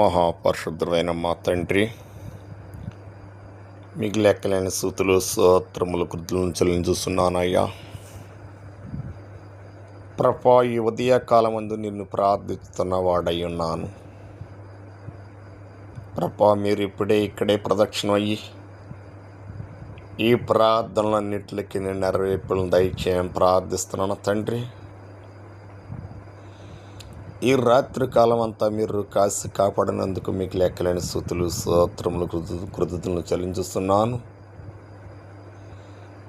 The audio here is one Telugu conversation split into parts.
మహాపరిశుద్ధుడైన మా తండ్రి, మీకు లెక్కలేని స్తుతులు స్తోత్రములు కృతులను చెల్లించుస్తున్నానయ్యా. ప్రభా, ఈ ఉదయకాలమందు నిన్ను ప్రార్థిస్తున్న వాడై ఉన్నాను. ప్రభా, మీరు ఇప్పుడే ఇక్కడే ప్రదక్షిణ అయ్యి ఈ ప్రార్థనలన్నింటికి నేను నెరవేర్పులను దయచేయని ప్రార్థిస్తున్నాను తండ్రి. ఈ రాత్రి కాలం అంతా మీరు కాసి కాపాడినందుకు మీకు లెక్కలేని స్తుతులు స్తోత్రములు కృతజ్ఞతలను చెల్లించుస్తున్నాను.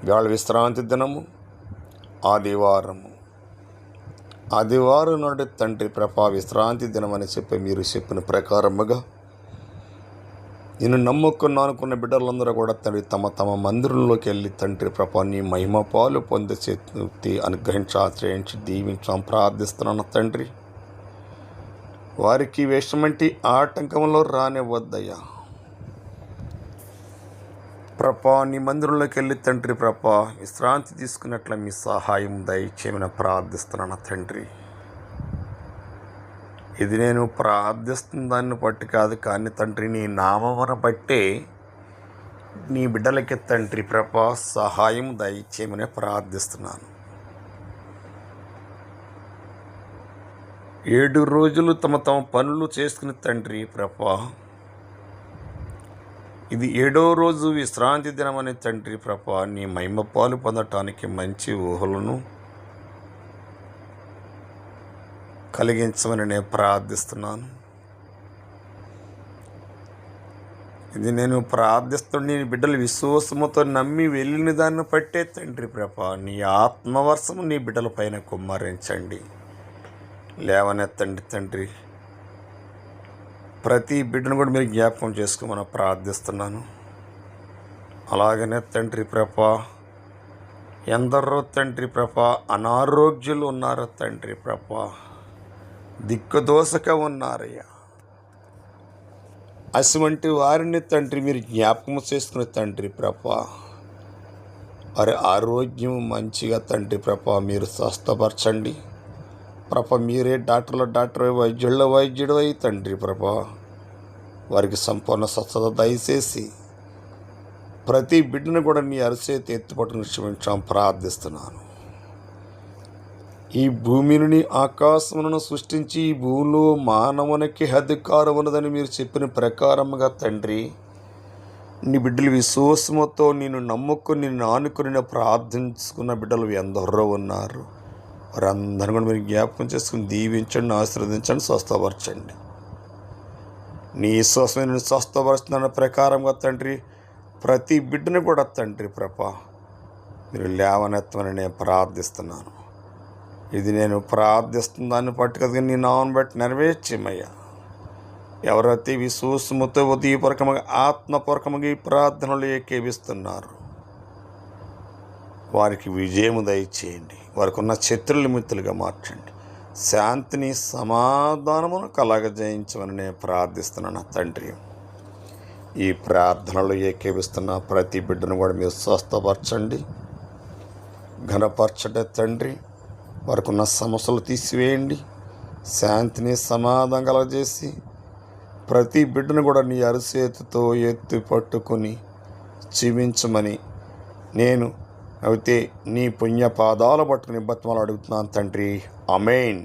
ఇవాళ విశ్రాంతి దినము, ఆదివారం నాడు తండ్రి ప్రభా విశ్రాంతి దినం అని చెప్పి మీరు చెప్పిన ప్రకారముగా నేను నమ్ముకున్న అనుకున్న బిడ్డలందరూ కూడా తండ్రి తమ తమ మందిరంలోకి వెళ్ళి తండ్రి ప్రభా నీ మహిమ పాలు పొందే చేతి అనుగ్రహించి ఆశ్రయించి దీవించాం ప్రార్థిస్తున్నాను తండ్రి. వారికి వేషమంటి ఆటంకంలో రానివ్వద్దయ్యా ప్రభా. నీ మందిరంలోకి వెళ్ళి తండ్రి ప్రభా విశ్రాంతి తీసుకున్నట్ల మీ సహాయం దయచేయమని ప్రార్థిస్తున్నాను తండ్రి. ఇది నేను ప్రార్థిస్తున్న దాన్ని బట్టి కాదు కానీ తండ్రి నీ నామమును బట్టే నీ బిడ్డలకి తండ్రి ప్రభా సహాయం దయచేయమని ప్రార్థిస్తున్నాను. 7 రోజులు తమ పనులు చేసుకుని తండ్రి ప్రభా ఇది 7వ రోజు విశ్రాంతి దినమని తండ్రి ప్రభా నీ మహిమ పాలు పొందటానికి మంచి ఊహలను కలిగించమని నేను ప్రార్థిస్తున్నాను. ఇది నేను ప్రార్థిస్తున్న నీ బిడ్డలు విశ్వాసముతో నమ్మి వెళ్ళిన దాన్ని బట్టే తండ్రి ప్రభా నీ ఆత్మవర్షము నీ బిడ్డల పైన కుమ్మరించండి, లేవనెత్తండి తండ్రి. ప్రతి బిడ్డను కూడా మీరు జ్ఞాపకం చేసుకోమని ప్రార్థిస్తున్నాను. అలాగనే తండ్రి ప్రభా ఎందరో తండ్రి ప్రభా అనారోగ్యాలు ఉన్నారో తండ్రి ప్రభా దిక్కుదోసక ఉన్నారయ్యా. అటువంటి వారిని తండ్రి మీరు జ్ఞాపకం చేసుకునే తండ్రి ప్రభా వారి ఆరోగ్యం మంచిగా తండ్రి ప్రభా మీరు స్వస్థపరచండి ప్రభా. మీరే డాక్టర్ వైద్యుడు అయి తండ్రి ప్రభా వారికి సంపూర్ణ స్వస్థత దయచేసి ప్రతి బిడ్డను కూడా నీ అరిచేతి ఎత్తుపట్టును క్షమించాం ప్రార్థిస్తున్నాను. ఈ భూమిని ఆకాశములను సృష్టించి ఈ భూమిలో మానవునికి అధికారం ఉన్నదని మీరు చెప్పిన ప్రకారముగా తండ్రి నీ బిడ్డలు విశ్వాసముతో నేను నమ్ముకుని నిన్ను ఆనుకుని ప్రార్థించుకున్న బిడ్డలు ఎందరో ఉన్నారు. వారందరూ కూడా మీరు జ్ఞాపకం చేసుకుని దీవించండి, ఆశీర్వదించండి, స్వస్థపరచండి. నీ విశ్వాసమే నేను స్వస్థపరుస్తున్న ప్రకారంగా తండ్రి ప్రతి బిడ్డను కూడా తండ్రి ప్రభా మీరు లేవనెత్తమని నేను ప్రార్థిస్తున్నాను. ఇది నేను ప్రార్థిస్తున్న దాన్ని బట్టి కదా నీ నామను బట్టి నెరవేర్చేమయ్యా. ఎవరైతే విశ్వాసముతో ఉదయపూర్వకముగా ఆత్మపూర్వకముగా ఈ ప్రార్థనలు ఏకేవిస్తున్నారు వారికి విజయము దయచేయండి, వారికి ఉన్న శత్రుల మిత్రులుగా మార్చండి, శాంతిని సమాధానమును కలగజేయించమని నేను ప్రార్థిస్తున్నాను తండ్రి. ఈ ప్రార్థనలు ఏకేవిస్తున్న ప్రతి బిడ్డను కూడా మీరు స్వస్థపరచండి, ఘనపరచండి తండ్రి. వారికి ఉన్న సమస్యలు తీసివేయండి, శాంతిని సమాధానం కలగజేసి ప్రతి బిడ్డను కూడా నీ అరిచేతితో ఎత్తి పట్టుకుని జీవించమని నేను అయితే నీ పుణ్య పాదాల పట్టుకుని బతిమలు అడుగుతున్నాను తండ్రి. ఆమేన్.